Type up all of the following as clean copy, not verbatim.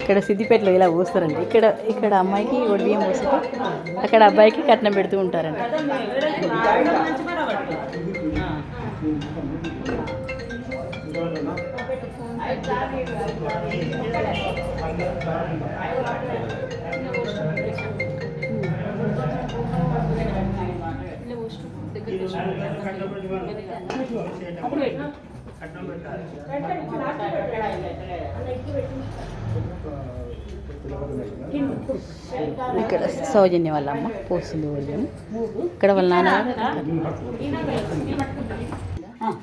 ఇక్కడ సిద్దిపేటలో ఇలా పోస్తారండి. ఇక్కడ అమ్మాయికి ఒడిబియ్యం పోస్తే అక్కడ అబ్బాయికి కట్నం పెడుతూ ఉంటారండి. ఇక్కడ సౌజన్య వాళ్ళ అమ్మ పోస్తుంది ఒడిబియ్యం. ఇక్కడ వాళ్ళ నాన్న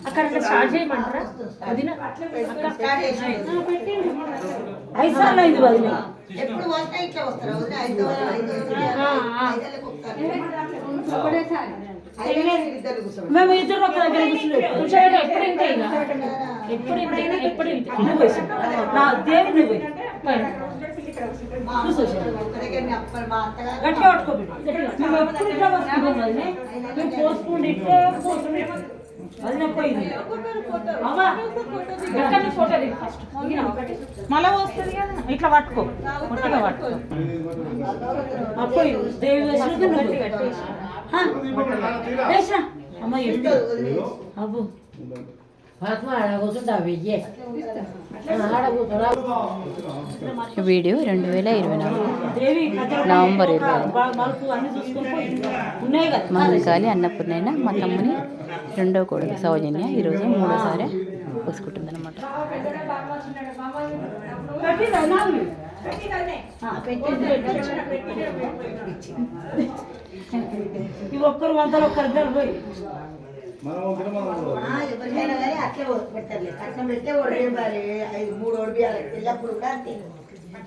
అక్కడ స్టార్ట్ చేయమంటారా? మేము ఇద్దరు ఒక దగ్గర కూర్చోండి. ఎప్పుడు నా దేవుని గట్టిగా పట్టుకోబెట్టి పోసుకోండి. ఇట్లా పోసుకోండి. మళ్ళా వస్తుంది కదా, ఇట్లా పట్టుకో, ముట్టిగా పట్టుకో. అప్పుడు దేవి అమ్మ అబ్బు వీడియో 2024 నవంబర్ 25 మంగళకాళి అన్నపూర్ణైన మా తమ్ముని రెండో కొడుకు సౌజన్య ఈరోజు మూడోసారి పోసుకుంటుంది అనమాట. ఒక్కరు వందలు ఒక్కరు పోయి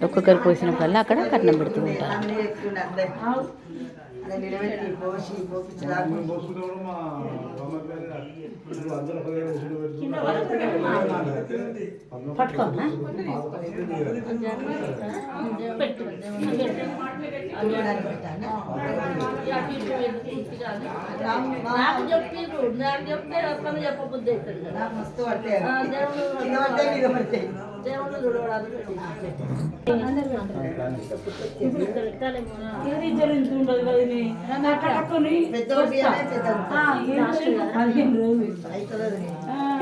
ఒక్కొక్కరు పోసినప్పుడల్లా అక్కడ కట్నం పెడుతూ ఉంటారు.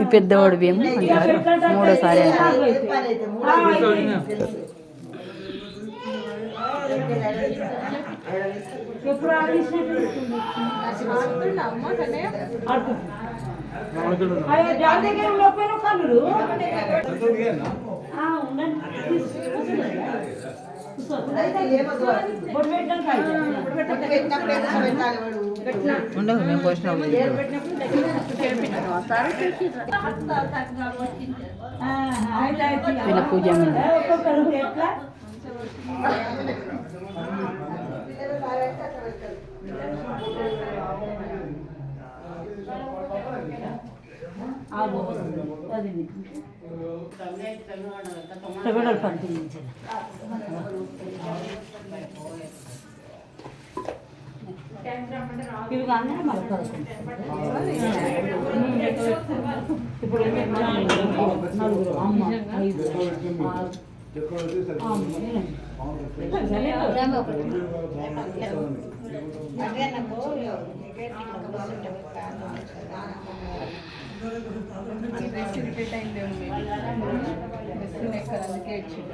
ఈ పెద్ద ఒడిబియ్యం అంటారు, మూడోసారి అంటారు. ఉండవు మేము పోసిన వీళ్ళ పూజ ఇవి కానీ ఇప్పుడు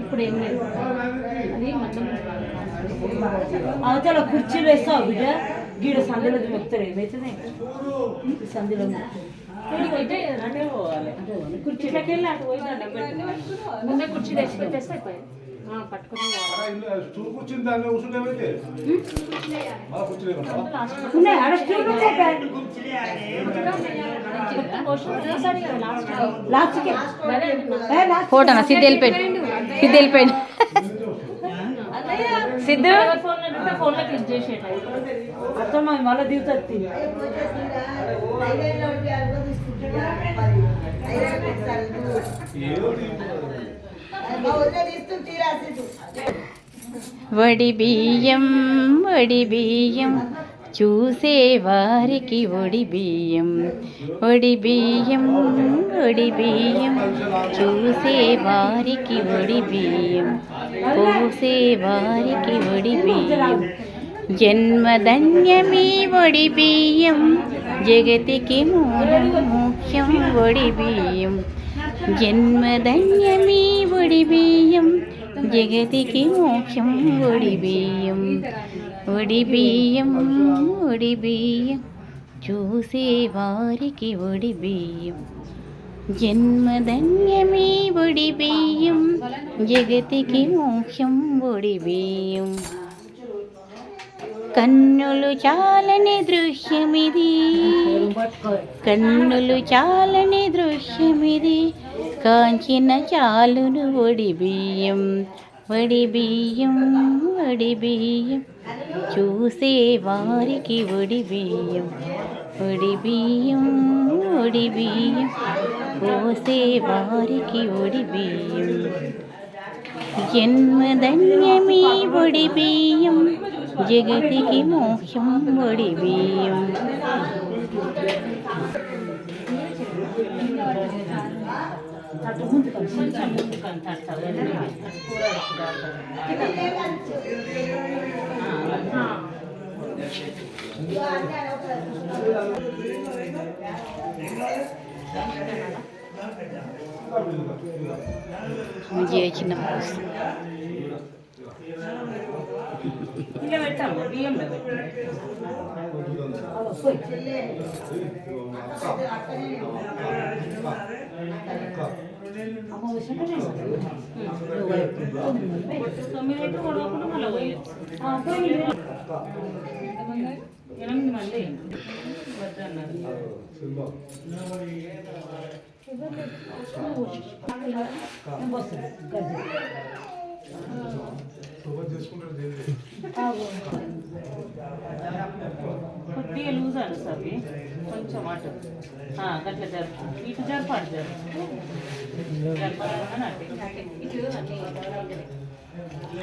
ఇప్పుడు ఏం లేదు. అది మొత్తం అవతల కుర్చీలు వేస్తావు బిడ్డ, గీడ సందులో మొత్తారు ఏమవుతుంది సందులో కుర్చీలోకి వెళ్ళి అటు పోయి ముందే కుర్చీ తెచ్చి పెట్టేస్తే అయిపోయింది. ఫోటోనా సిద్ధు వెళ్ళిపోయింది, సిద్ధు వెళ్ళిపోయింది, సిద్ధు ఫోన్లో క్లిక్ చేసేట అర్థం మళ్ళీ దిగుతుంది. వడి బియ్యం చూసే వారికి ఒడి బియ్యం ఒడి బియ్యం ఒడి బియ్యం చూసే వారికి ఒడి బియ్యం పోసే వారికి ఒడి బియ్యం జన్మధన్యమీ ఒడి బియ్యం జగతికి మూలం ముఖ్యం ఒడి బియ్యం జన్మధన్యమీ ఒడి బియ్యం జగతికి మోక్షం ఒడి బియ్యం ఒడి బియ్యం ఒడి బియ్యం చూసే వారికి ఒడి బియ్యం జన్మధన్యమీ ఒడి బియ్యం జగతికి మోక్షం ఒడి బియ్యం కన్నులు చాలని దృశ్యమిది కన్నులు చాలని దృశ్యమిది కాంచిన చాలును ఒడి బియ్యం ఒడి బియ్యం ఒడి బియ్యం చూసే వారికి ఒడి బియ్యం ఒడి బియ్యం ఒడి బియ్యం పోసే వారికి ఒడి బియ్యం జన్మధన్యమీ ఒడి బియ్యం జగతికి మోక్షం ఒడి బియ్యం చిన్న ఇలా పెట్టాము బియ్యంలో తొమ్మిది కొడవకుండా మళ్ళీ పోయచ్చు 8 మంది వద్దన్నారు కొద్దిగా లూజ్ అను సార్ కొంచెం అటు గట్ల జరుపు ఇటు జరపాడు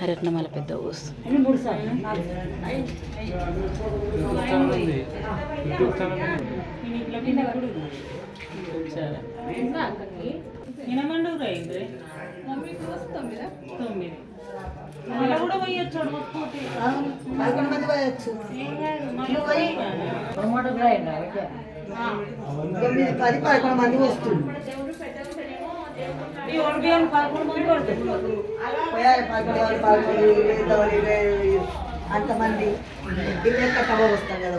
అరట్నమాల పెద్ద ఊసు 3 సార్లు ఎనమండూరు అయింది 9 మళ్ళీ కూడా పోయొచ్చు 11 మంది పోయొచ్చు 10-11 మంది వస్తుంది ఈ ఒడిబియ్యం 11 మంది పడుతుంది పోయాలి 11 అంతమంది ఇల్లు కట్టవ వస్తాం కదా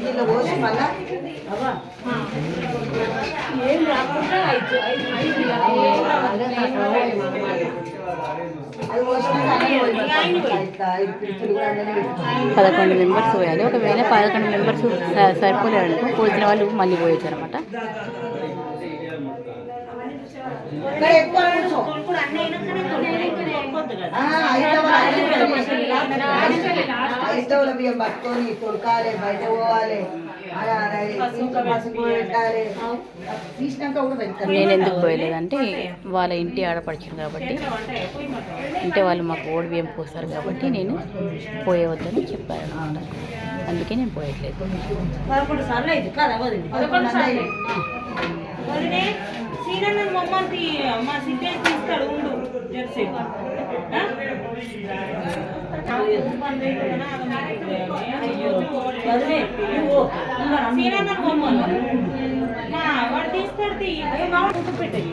నీళ్ళు పోసి మళ్ళా ఏం రాకుండా అది పోసిన 11 మెంబర్స్ పోయాలి. ఒకవేళ 11 మెంబర్స్ సరిపోలేదనుకో పోసిన వాళ్ళు మళ్ళీ పోయొచ్చు అనమాట. బియ్యం పట్టుకొని కొడుకాలి బయట పోవాలి తీసినాక కూడా పెడతారు. నేను ఎందుకు పోయలేదంటే వాళ్ళ ఇంటి ఆడపడుచును కాబట్టి, అంటే వాళ్ళు మాకు ఓడి బియ్యం పోస్తారు కాబట్టి నేను పోయవద్దని చెప్పారు అనమాట. అందుకే నేను పోయట్లేదు. 11 సార్లు అయింది కదా వదిలి 11 సార్లు సీనన్న మమ్మల్ని మా సిద్ధేసి తీస్తాడు ఉండు జెర్సీ సీనన్న మమ్మల్ని వాడు తీస్తాడు పెట్టేది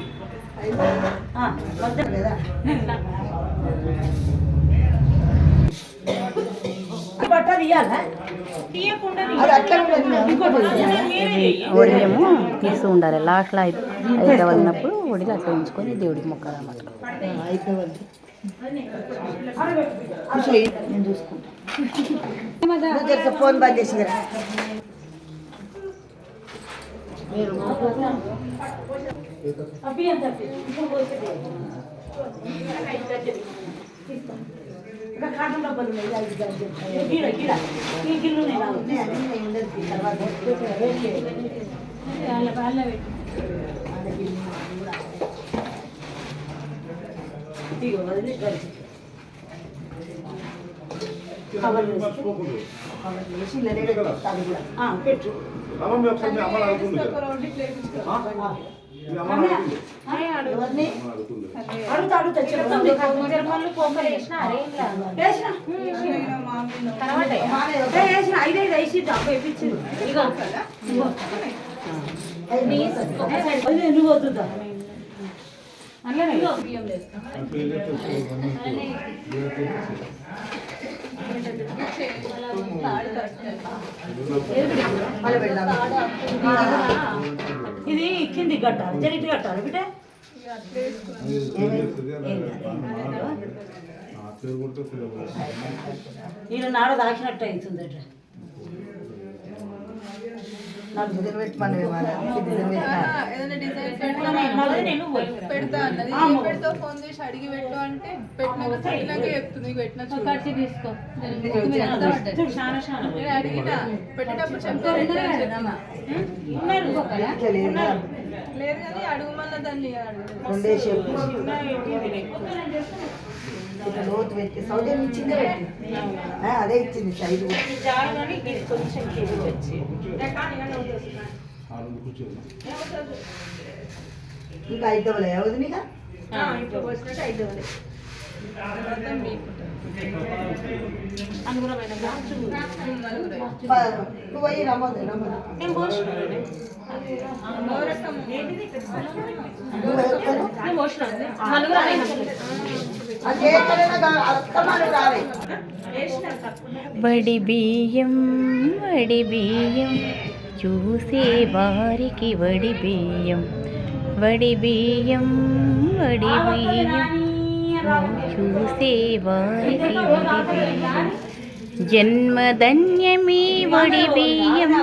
ఒడిలేమో తీస్తూ ఉండాలి. లాస్ట్లో అయితే వదిలినప్పుడు ఒడిలో అట్లా ఉంచుకొని దేవుడికి మొక్కాలన్నమాట. నేను చూసుకుంటా. ఫోన్ బంద్ చేసిందిరా. కాటన్ డబ్బాలు గిల్లు కవర్ వేసి ఇళ్ళనే పెట్టు అది కూడా పెట్టు ఎవరిని అడుగుతా నువ్వు వద్దుదా ఇది కింది కట్టాలి జరిగి కట్టాలి బిడ్డ ఈయన నాడ దాచినట్టు అవుతుంది నాకు డిజైన్ పెట్టమని ఫోన్ చేసి అడిగి పెట్టు అంటే పెట్టినాక చెప్తుంది పెట్టిన తీసుకో అడిగిన పెట్టేటప్పుడు చెప్తారు లేదు కానీ అడుగుమన్న దాన్ని లోతు పెట్టి సౌజన్యం ఇచ్చిందే పెట్టి అదే ఇచ్చింది సైజు ఇంకా 5 డబ్బులు అవుతుంది నీకు ఇప్పుడు వచ్చినట్టు 5 డబ్బులు నువ్వు పోయి రమ్మదు వడి బియ్యం చూసే వారికి వడి బియ్యం చూసే వారికి వడి బియ్యం జన్మధన్యమీ వడి బియ్యం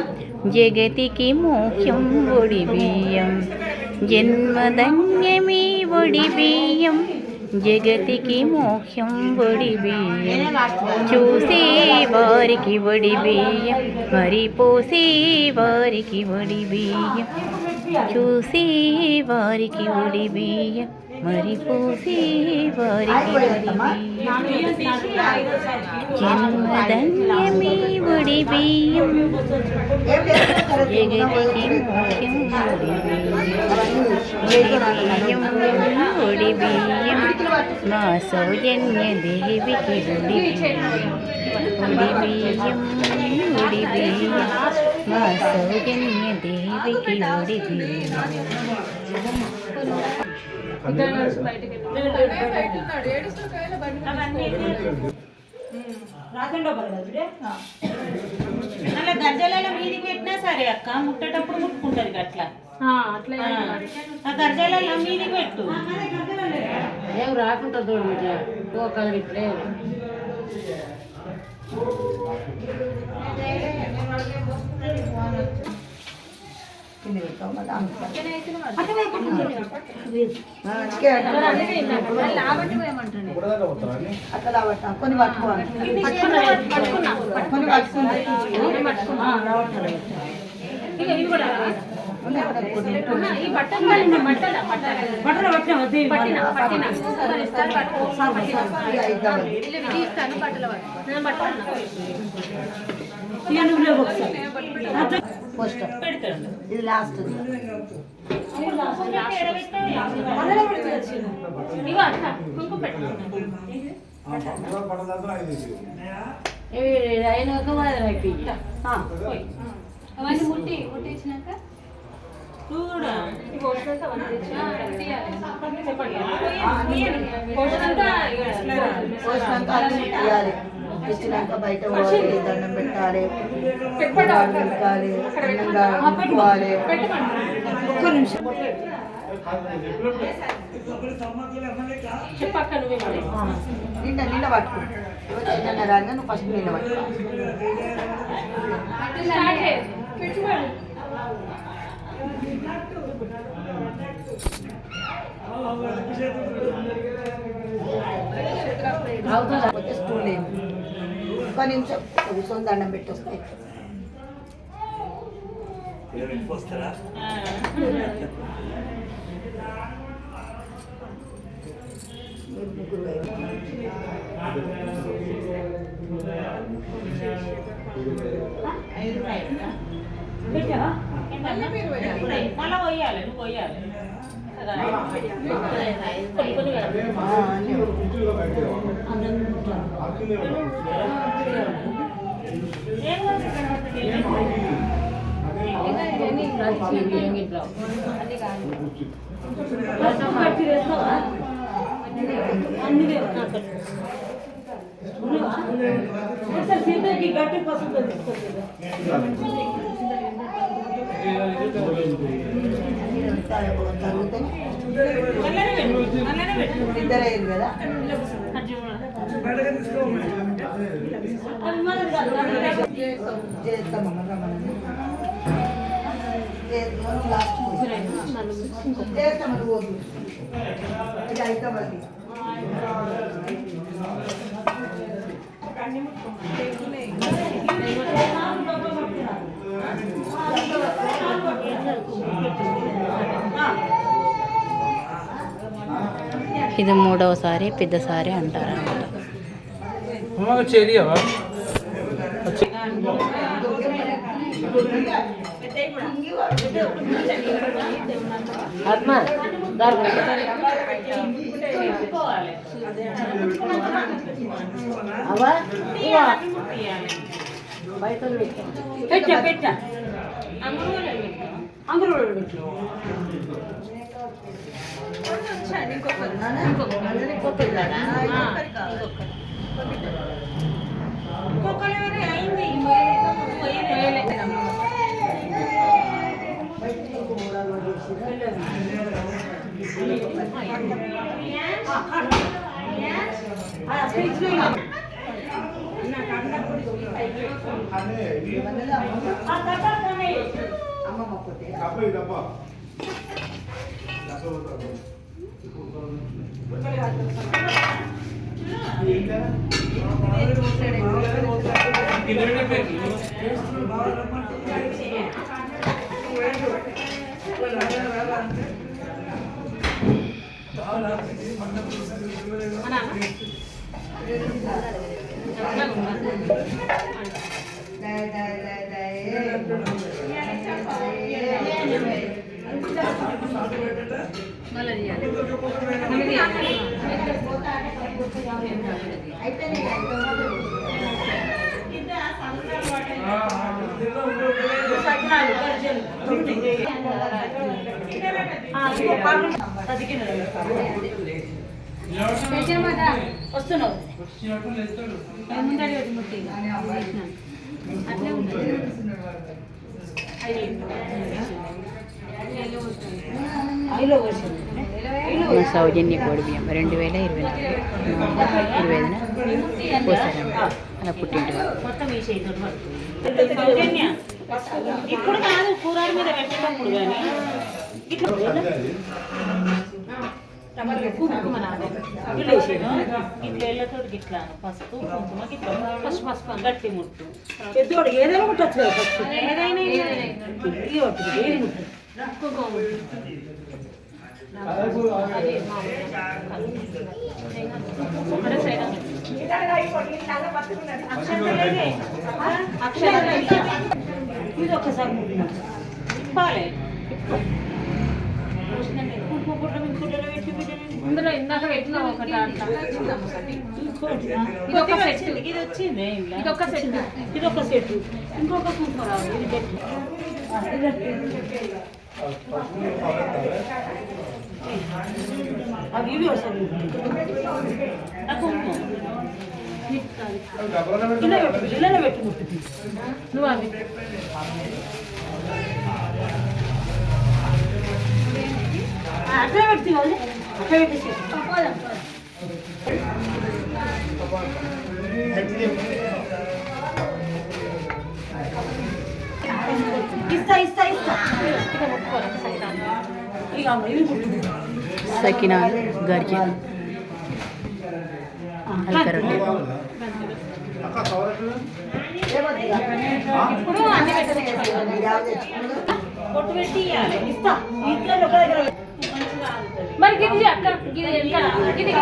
జగతికి మోక్షం వడి బియ్యం జన్మధన్యమీ వడి బియ్యం జగతికి మోక్షం వడి బియ్యం చూసే వారికి వడి బియ్యం మరి పోసే వారికి వడి బియ్యం చూసే వారికి వడి బియ్యం మరి పోసే వారికి వడి బియ్యం జన్మధన్యమీ వడి బియ్యం జగతికి మోక్షం వడి బియ్యం మా సౌజన్య దేవికి వడి బియ్యం మా సౌజన్య దేవికి వడి బియ్యం అలా గర్జలలో మీదికి పెట్టినా సరే అక్క ముట్టేటప్పుడు ముట్టుకుంటది అట్లా అట్లా ఆ గర్జలలో మీదికి పెట్టు ఏం రాకుండా చూడు పోకలు ఇట్లే అట్లా కొన్ని పట్టుకోవాలి ఇది లాస్ట్ అయినాక అవన్నీ ముట్టించినాక ఇచ్చినాక బయట పోవాలి దండం పెట్టాలి పెట్టాలి పెట్టుకోవాలి ఒక్క నిమిషం నిండ పట్టుకో చిన్న రాగా నువ్వు ఫస్ట్ నిండ పట్టుకో స్టూల్ లేదు ఒక్క నిమిషం కూర్చొని దండం పెట్టి వస్తాయి ముగ్గురు పెట్టావా? మీరు వేయాలి. మళ్ళా పోయాలి, నువ్వు పోయాలి. గట్టి పసుపు ఇద్దరు అయ్యారు కదా చేస్తామమ్మ రమ్మని లాస్ట్ చేస్తామని పోదు ఇది అవుతామది ఇది మూడవసారి పెద్దసారి అంటారు అన్నమాట. ఆత్మ దారి అవా బయట పెట్ట పెట్ట అంగురు పెట్టు ఇంకొకరు అయింది అమ్మమ్మ పోతే వస్తున్నావు మా సౌజన్య కోడి బియ్యం 2024 నవంబర్ 25న పోసారన్నమాట. అలా పుట్టింటి మొత్తం ఈ చేతితో సౌజన్య ఇప్పుడు కాదు కూరల మీద పెట్టేటప్పుడు కానీ ఇట్లా ఇట్లా ఇట్లా పసుపు కుంకుమ ఇట్లా పసుపు పసుపు గట్టి ముట్టు పెద్దోడు ఏదైనా ముట్టచ్చు ఏదైనా కుంకుమ ఇది ఒక్కసారి ఇప్పాలి ఇందులో ఇందాక పెట్టినా ఒకటి ఇది వచ్చింది ఇదొక సెట్ ఇదొక సెట్ ఇంకొక కుంకుమ రావు ఇది పెట్టి అవి ఇవి వస్తాయి కుంకుమ ఇళ్ళలో పెట్టి ముట్టుతుంది నువ్వు అవి అట్లా పెడుతున్నావు అట్లా పెట్టేసి ఇస్తా ఇస్తా ఇస్తా ఇక ఇవి ముట్టు సకినాలు గర్జలు హల్కా రొట్టె ఇప్పుడు అన్ని పొట్టు పెట్టి ఇవ్వాలి ఇస్తా ఇంట్లో ఒక దగ్గర మరి గిది అక్క గిది ఎంత గిది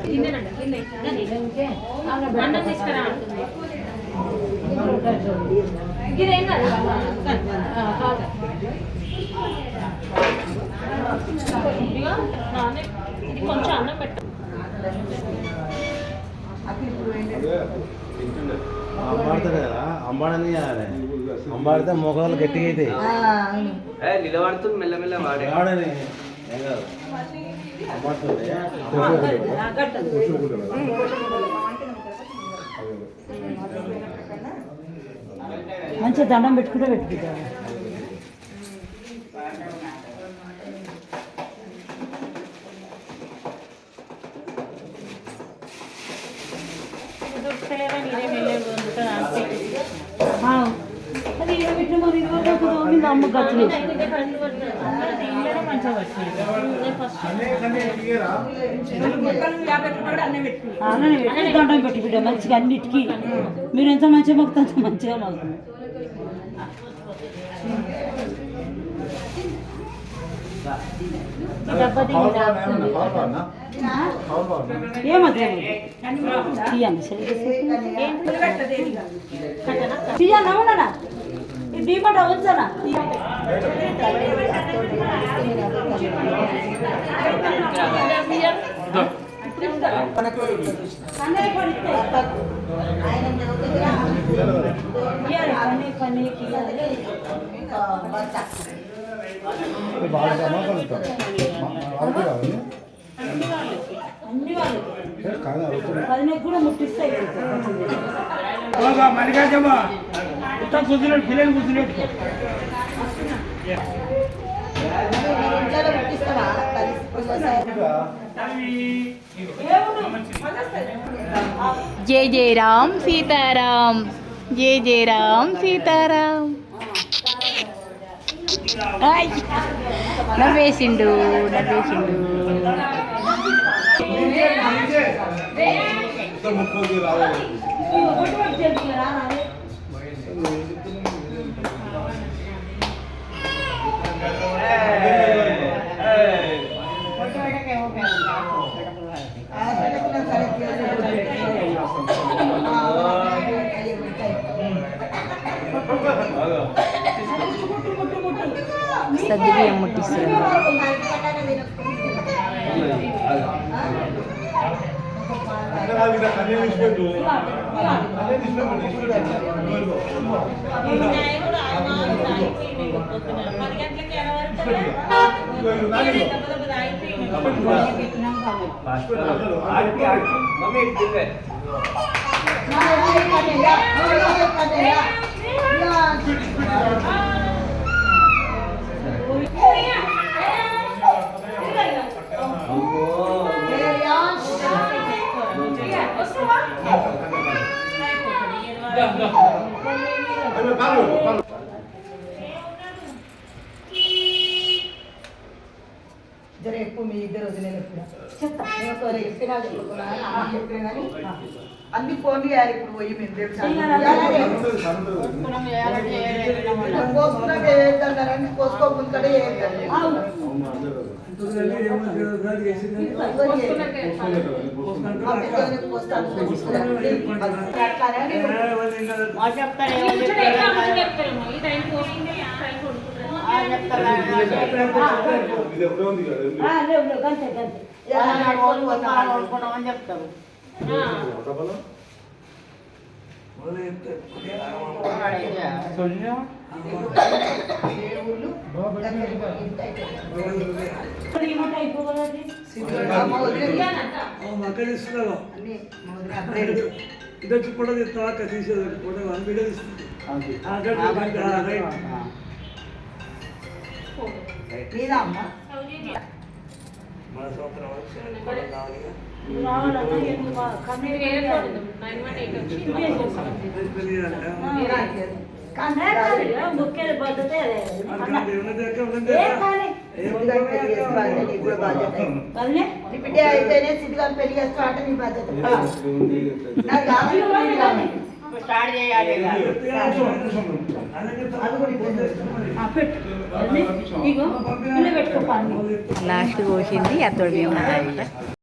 ఇది కొంచెం అన్నం పెట్టు. అంబాడుతుంది కదా అంబాడని అంబాడితే మొఖాలు గట్టిగా అవుతాయి. నిలబడుతుంది మెల్లమెల్ల వాడే వాడని ఏం కాదు అంబాడుతుంది. మంచిగా దండం పెట్టుకుంటే పెట్టుకుంటారు. దొరుకుతలేదా నేనే వెళ్ళేది వండుతాను అంతే. అది పెట్టిన మరి అమ్మ ఖర్చు అందరూ దీంట్లోనే మంచిగా వచ్చినాయి. ఫస్ట్ దండం పెట్టి బిడ్డ మంచిగా అన్నిటికీ మీరు ఎంత మంచిగా మొక్కుతా అంత మంచిగా మొక్కుతుంది. ఏమది తీయన్నా ఉండనా డీమట ఉంచనా అన్ని కూడా ముట్టిస్తాయి. పిల్లలు కూర్చున్నట్టు జై జై రామ్ సీతారాం, జై జై రామ్ సీతారాం. ఆయ్, నవ్వేసిండు నవ్వేసిండు. సద్దిబియ్యం ముట్టిస్తారు. జర ఎక్కువ మీ ఇద్దరు వదిలేదు చెప్తా చెప్పినా చెప్పుకున్నా చెప్పినా కానీ అన్ని ఫోన్లు చేయాలి. ఇప్పుడు పోయి మేము పోసుకున్నారని పోసుకోకుంటాడే చెప్తారు. ಇದಕ್ಕೆ ಕೊಡೋದು ತಾಕ తీసేది ಕೊಡೋ ಒಂದು ಬಿಡ ಇస్తుంది మన సంవత్సరం ముఖ్య బాధ్యత బిడ్డ అయితేనే సిద్ధిగా పెళ్లి చేస్తా అంటే నీ బాధ్యత స్టార్ట్ చేయాలి. లాస్ట్ కోసింది అతడు మేము